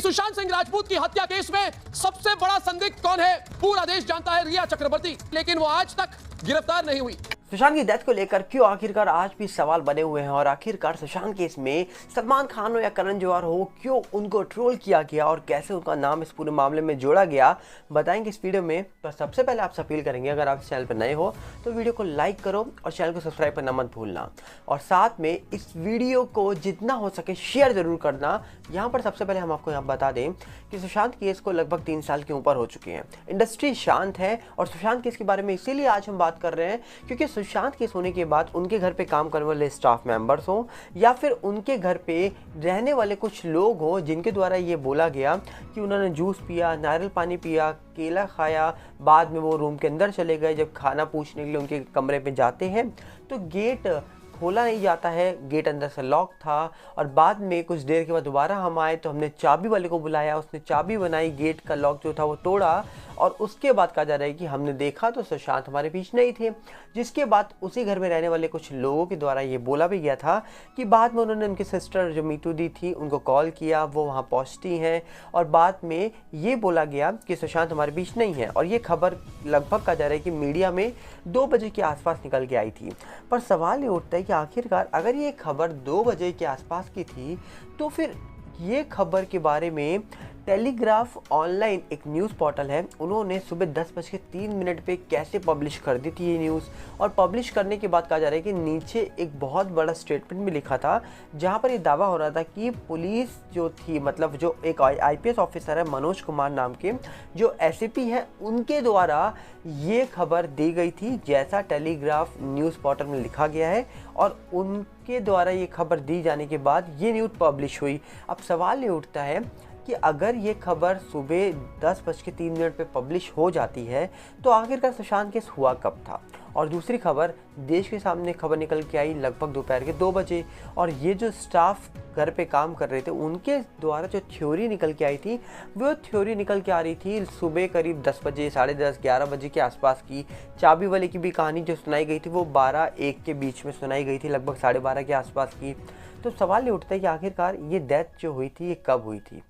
सुशांत सिंह राजपूत की हत्या केस में सबसे बड़ा संदिग्ध कौन है, पूरा देश जानता है, रिया चक्रवर्ती, लेकिन वो आज तक गिरफ्तार नहीं हुई। सुशांत की डेथ को लेकर क्यों आखिरकार आज भी सवाल बने हुए हैं और आखिरकार सुशांत केस में सलमान खान हो या करण जौहर हो, क्यों उनको ट्रोल किया गया और कैसे उनका नाम इस पूरे मामले में जोड़ा गया, बताएंगे इस वीडियो में। पर सबसे पहले आपसे अपील करेंगे, अगर आप इस चैनल पर नए हो तो वीडियो को लाइक करो और चैनल को सब्सक्राइब करना मत भूलना, और साथ में इस वीडियो को जितना हो सके शेयर जरूर करना। यहाँ पर सबसे पहले हम आपको यहाँ बता दें कि सुशांत केस को लगभग 3 साल के ऊपर हो चुके हैं। इंडस्ट्री शांत है और सुशांत केस के बारे में इसीलिए आज हम बात कर रहे हैं क्योंकि सुशांत केस होने के बाद उनके घर पे काम करने वाले स्टाफ मेंबर्स हों या फिर उनके घर पे रहने वाले कुछ लोग हों जिनके द्वारा ये बोला गया कि उन्होंने जूस पिया, नारियल पानी पिया, केला खाया, बाद में वो रूम के अंदर चले गए। जब खाना पूछने के लिए उनके कमरे पे जाते हैं तो गेट खोला नहीं जाता है, गेट अंदर से लॉक था, और बाद में कुछ देर के बाद दोबारा हम आए तो हमने चाबी वाले को बुलाया, उसने चाबी बनाई, गेट का लॉक जो था वो तोड़ा, और उसके बाद कहा जा रहा है कि हमने देखा तो सुशांत हमारे बीच नहीं थे। जिसके बाद उसी घर में रहने वाले कुछ लोगों के द्वारा ये बोला भी गया था कि बाद में उन्होंने उनकी सिस्टर जो मीतू दी थी उनको कॉल किया, वो वहाँ पहुँचती हैं, और बाद में ये बोला गया कि सुशांत हमारे बीच नहीं है। और ये खबर लगभग कहा जा रहा है कि मीडिया में 2 बजे के आसपास निकल के आई थी। पर सवाल ये उठता है कि आखिरकार अगर ये खबर 2 बजे के आसपास की थी तो फिर ये खबर के बारे में टेलीग्राफ ऑनलाइन एक न्यूज़ पोर्टल है, उन्होंने सुबह 10:03 पे कैसे पब्लिश कर दी थी ये न्यूज़। और पब्लिश करने के बाद कहा जा रहा है कि नीचे एक बहुत बड़ा स्टेटमेंट भी लिखा था जहां पर ये दावा हो रहा था कि पुलिस जो थी, मतलब जो एक IPS ऑफिसर है मनोज कुमार नाम के, जो SAP हैं, उनके द्वारा ये खबर दी गई थी जैसा टेलीग्राफ न्यूज़ पोर्टल में लिखा गया है, और उनके द्वारा ये खबर दी जाने के बाद ये न्यूज़ पब्लिश हुई। अब सवाल ये उठता है कि अगर ये खबर सुबह 10:03 पे पब्लिश हो जाती है तो आखिरकार सुशांत केस हुआ कब था। और दूसरी खबर देश के सामने खबर निकल के आई लगभग दोपहर के 2 बजे, और ये जो स्टाफ घर पे काम कर रहे थे उनके द्वारा जो थ्योरी निकल के आई थी वो थ्योरी निकल के आ रही थी सुबह करीब 10 बजे, 10:30, 11 बजे के आसपास की। चाबी वाले की भी कहानी जो सुनाई गई थी वो 12-1 के बीच में सुनाई गई थी, लगभग 12:30 के आसपास की। तो सवाल ये उठता है कि आखिरकार ये डेथ जो हुई थी ये कब हुई थी,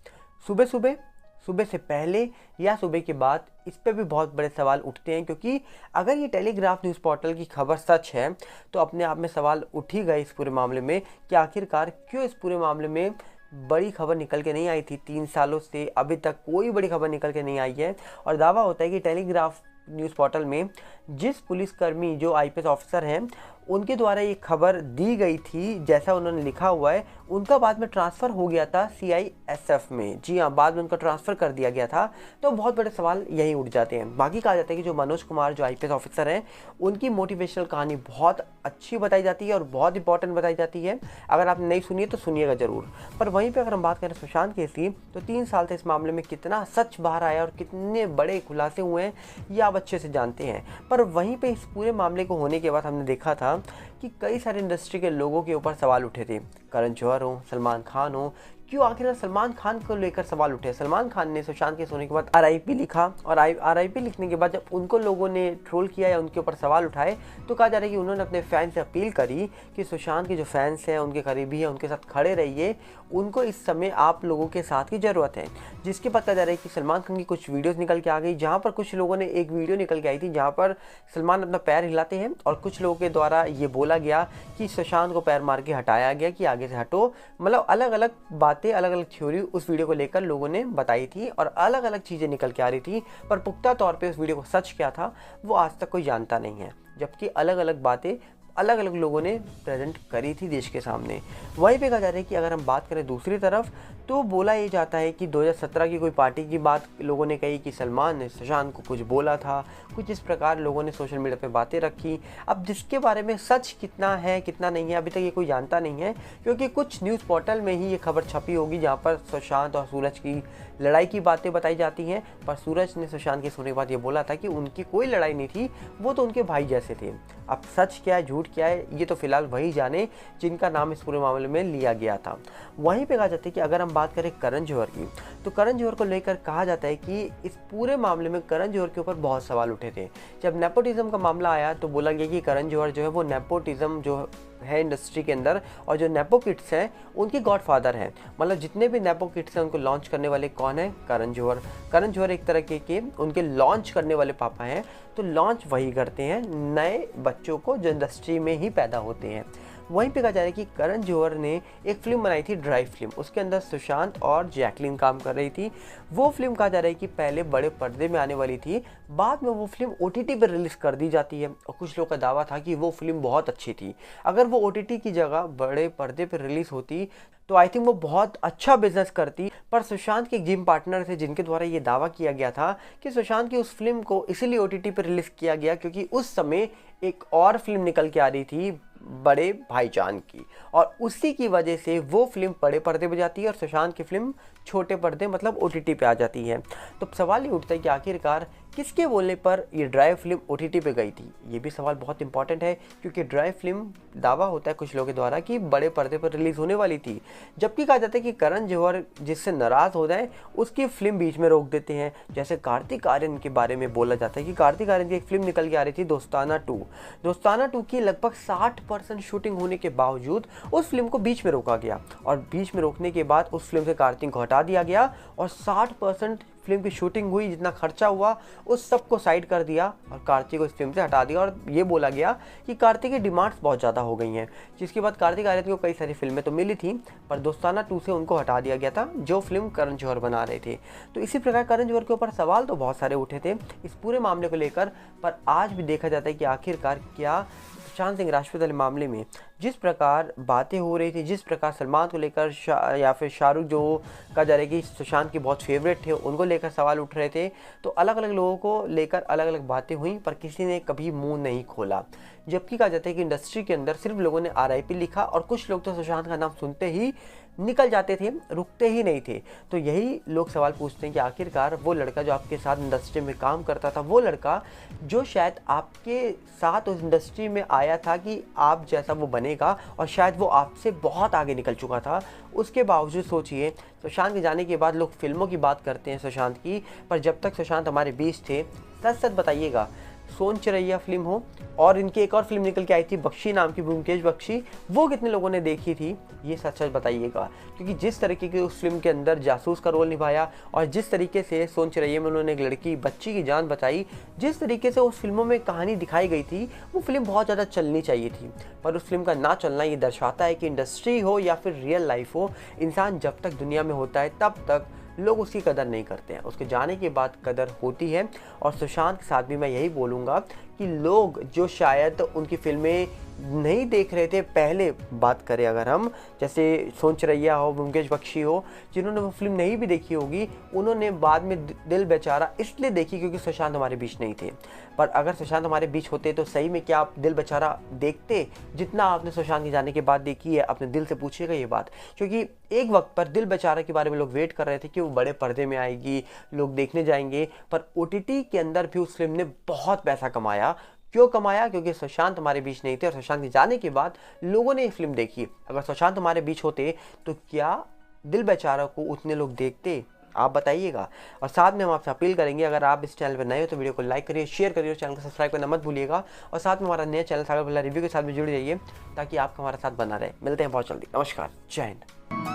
सुबह से पहले या सुबह के बाद? इस पे भी बहुत बड़े सवाल उठते हैं, क्योंकि अगर ये टेलीग्राफ न्यूज़ पोर्टल की खबर सच है तो अपने आप में सवाल उठ ही गए इस पूरे मामले में कि आखिरकार क्यों इस पूरे मामले में बड़ी खबर निकल के नहीं आई थी। 3 सालों से अभी तक कोई बड़ी खबर निकल के नहीं आई है, और दावा होता है कि टेलीग्राफ न्यूज़ पोर्टल में जिस पुलिसकर्मी जो IPS ऑफिसर हैं उनके द्वारा ये खबर दी गई थी जैसा उन्होंने लिखा हुआ है, उनका बाद में ट्रांसफ़र हो गया था CISF में। जी हाँ, बाद में उनका ट्रांसफ़र कर दिया गया था। तो बहुत बड़े सवाल यहीं उठ जाते हैं। बाकी कहा जाता है कि जो मनोज कुमार जो IPS ऑफिसर हैं उनकी मोटिवेशनल कहानी बहुत अच्छी बताई जाती है और बहुत इंपॉर्टेंट बताई जाती है। अगर आपने नहीं सुनी है तो सुनिएगा ज़रूर। पर वहीं पर अगर हम बात करें सुशांत केस की, तो 3 साल से इस मामले में कितना सच बाहर आया और कितने बड़े खुलासे हुए हैं ये आप अच्छे से जानते हैं। पर वहीं पे इस पूरे मामले को होने के बाद हमने देखा था कि कई सारे इंडस्ट्री के लोगों के ऊपर सवाल उठे थे। करण जौहर हो, सलमान खान हो, क्यों आखिर सलमान खान को लेकर सवाल उठे। सलमान खान ने सुशांत के सोने के बाद RIP लिखा, और RIP लिखने के बाद जब उनको लोगों ने ट्रोल किया या उनके ऊपर सवाल उठाए तो कहा जा रहा है कि उन्होंने अपने फैन से अपील करी कि सुशांत के जो फैंस हैं, उनके करीबी हैं, उनके साथ खड़े रहिए, उनको इस समय आप लोगों के साथ की ज़रूरत है। जिसके बाद कहा जा रहा है कि सलमान खान की कुछ वीडियोज़ निकल के आ गई, जहाँ पर कुछ लोगों ने एक वीडियो निकल के आई थी जहाँ पर सलमान अपना पैर हिलाते हैं और कुछ लोगों के द्वारा ये बोला गया कि सुशांत को पैर मार के हटाया गया कि आगे से हटो। मतलब अलग अलग बातें, अलग अलग थ्योरी उस वीडियो को लेकर लोगों ने बताई थी और अलग अलग चीज़ें निकल के आ रही थी, पर पुख्ता तौर पे उस वीडियो को सच क्या था वो आज तक कोई जानता नहीं है। जबकि अलग अलग बातें अलग अलग लोगों ने प्रेजेंट करी थी देश के सामने। वहीं पे कहा जा रहा है कि अगर हम बात करें दूसरी तरफ तो बोला ये जाता है कि 2017 की कोई पार्टी की बात लोगों ने कही कि सलमान ने सुशांत को कुछ बोला था, कुछ इस प्रकार लोगों ने सोशल मीडिया पे बातें रखी। अब जिसके बारे में सच कितना है कितना नहीं है अभी तक ये कोई जानता नहीं है, क्योंकि कुछ न्यूज़ पोर्टल में ही ये खबर छपी होगी जहाँ पर सुशांत और सूरज की लड़ाई की बातें बताई जाती हैं। पर सूरज ने सुशांत के सोने के बाद ये बोला था कि उनकी कोई लड़ाई नहीं थी, वो तो उनके भाई जैसे थे। अब सच क्या है झूठ क्या है ये तो फिलहाल वही जाने जिनका नाम इस पूरे मामले में लिया गया था। वहीं पे कहा जाता है कि अगर हम बात करें करण जौहर की, तो करण जौहर को लेकर कहा जाता है कि इस पूरे मामले में करण जौहर के ऊपर बहुत सवाल उठे थे। जब नेपोटिज्म का मामला आया तो बोला गया कि करण जौहर जो है वो नेपोटिज्म जो है इंडस्ट्री के अंदर, और जो नेपो किड्स हैं उनके गॉडफादर हैं। मतलब जितने भी नेपो किड्स हैं उनको लॉन्च करने वाले कौन है? करण जौहर। करण जौहर एक तरह के उनके लॉन्च करने वाले पापा हैं। तो लॉन्च वही करते हैं नए बच्चों को जो इंडस्ट्री में ही पैदा होते हैं। वहीं पे कहा जा रहा है कि करण जौहर ने एक फिल्म बनाई थी, ड्राइव फिल्म। उसके अंदर सुशांत और जैकलीन काम कर रही थी। वो फिल्म कहा जा रहा है कि पहले बड़े पर्दे में आने वाली थी, बाद में वो फिल्म OTT पर रिलीज़ कर दी जाती है। और कुछ लोगों का दावा था कि वो फिल्म बहुत अच्छी थी। अगर वो OTT की जगह बड़े पर्दे पर रिलीज़ होती तो आई थिंक वो बहुत अच्छा बिजनेस करती। पर सुशांत के एक जिम पार्टनर थे जिनके द्वारा ये दावा किया गया था कि सुशांत की उस फिल्म को इसीलिए OTT पर रिलीज़ किया गया क्योंकि उस समय एक और फिल्म निकल के आ रही थी बड़े भाईजान की, और उसी की वजह से वो फिल्म बड़े पर्दे पे जाती है और सुशांत की फिल्म छोटे पर्दे मतलब OTT पे आ जाती है। तो सवाल ये उठता है कि आखिरकार किसके बोलने पर ये ड्राइव फिल्म OTT पे गई थी? ये भी सवाल बहुत इंपॉर्टेंट है क्योंकि ड्राइव फिल्म दावा होता है कुछ लोगों के द्वारा कि बड़े पर्दे पर रिलीज़ होने वाली थी, जबकि कहा जाता है कि करण जौहर जिससे नाराज़ हो जाए उसकी फिल्म बीच में रोक देते हैं। जैसे कार्तिक आर्यन के बारे में बोला जाता है कि कार्तिक आर्यन की एक फिल्म निकल के आ रही थी दोस्ताना 2। दोस्ताना 2 की लगभग 60% शूटिंग होने के बावजूद उस फिल्म को बीच में रोका गया, और बीच में रोकने के बाद उस फिल्म से कार्तिक को हटा दिया गया और 60% फिल्म की शूटिंग हुई, जितना खर्चा हुआ उस सब को साइड कर दिया और कार्तिक को इस फिल्म से हटा दिया। और ये बोला गया कि कार्तिक की डिमांड्स बहुत ज़्यादा हो गई हैं, जिसके बाद कार्तिक आर्यन को कई सारी फिल्में तो मिली थी पर दोस्ताना 2 से उनको हटा दिया गया था जो फिल्म करण जौहर बना रहे थे। तो इसी प्रकार करण जौहर के ऊपर सवाल तो बहुत सारे उठे थे इस पूरे मामले को लेकर, पर आज भी देखा जाता है कि आखिरकार क्या सुशांत सिंह राजपूत वाले मामले में जिस प्रकार बातें हो रही थी, जिस प्रकार सलमान को लेकर या फिर शाहरुख जो कहा जा रहा है कि सुशांत के बहुत फेवरेट थे उनको लेकर सवाल उठ रहे थे, तो अलग अलग लोगों को लेकर अलग अलग बातें हुई पर किसी ने कभी मुंह नहीं खोला। जबकि कहा जाता है कि इंडस्ट्री के अंदर सिर्फ लोगों ने RIP लिखा और कुछ लोग तो सुशांत का नाम सुनते ही निकल जाते थे, रुकते ही नहीं थे। तो यही लोग सवाल पूछते हैं कि आखिरकार वो लड़का जो आपके साथ इंडस्ट्री में काम करता था, वो लड़का जो शायद आपके साथ उस इंडस्ट्री में आया था कि आप जैसा वो बनेगा और शायद वो आपसे बहुत आगे निकल चुका था, उसके बावजूद सोचिए सुशांत के जाने के बाद लोग फिल्मों की बात करते हैं सुशांत की, पर जब तक सुशांत हमारे बीच थे, सच सच बताइएगा, सोन चिरैया फिल्म हो और इनकी एक और फिल्म निकल के आई थी बख्शी नाम की, ब्योमकेश बख्शी, वो कितने लोगों ने देखी थी ये सच सच बताइएगा। क्योंकि जिस तरीके की उस फिल्म के अंदर जासूस का रोल निभाया और जिस तरीके से सोन चिरैया में उन्होंने एक लड़की बच्ची की जान बचाई, जिस तरीके से उस फिल्मों में कहानी दिखाई गई थी, वो फिल्म बहुत ज़्यादा चलनी चाहिए थी। पर उस फिल्म का ना चलना ये दर्शाता है कि इंडस्ट्री हो या फिर रियल लाइफ हो, इंसान जब तक दुनिया में होता है तब तक लोग उसकी कदर नहीं करते हैं, उसके जाने के बाद कदर होती है। और सुशांत के साथ भी मैं यही बोलूँगा कि लोग जो शायद उनकी फिल्में नहीं देख रहे थे, पहले बात करें अगर हम, जैसे सोन चिरैया हो, ब्योमकेश बख्शी हो, जिन्होंने वो फिल्म नहीं भी देखी होगी, उन्होंने बाद में दिल बेचारा इसलिए देखी क्योंकि सुशांत हमारे बीच नहीं थे। पर अगर सुशांत हमारे बीच होते तो सही में क्या आप दिल बेचारा देखते जितना आपने सुशांत के जाने के बाद देखी है? अपने दिल से पूछिएगा ये बात, क्योंकि एक वक्त पर दिल बेचारा के बारे में लोग वेट कर रहे थे कि वो बड़े पर्दे में आएगी, लोग देखने जाएंगे, पर OTT के अंदर भी उस फिल्म ने बहुत पैसा कमाया। क्यों कमाया? क्योंकि सुशांत हमारे बीच नहीं थे और सुशांत के जाने के बाद लोगों ने ये फिल्म देखी। अगर सुशांत हमारे बीच होते तो क्या दिल बेचारा को उतने लोग देखते? आप बताइएगा। और साथ में हम आपसे अपील करेंगे, अगर आप इस चैनल पर नए हो तो वीडियो को लाइक करिए, शेयर करिए और चैनल को सब्सक्राइब करना मत भूलिएगा। और साथ में हमारा नया चैनल सागर भल्ला रिव्यू के साथ भी जुड़ जाइए ताकि आपका हमारा साथ बना रहे। मिलते हैं बहुत जल्दी। नमस्कार, जय हिंद।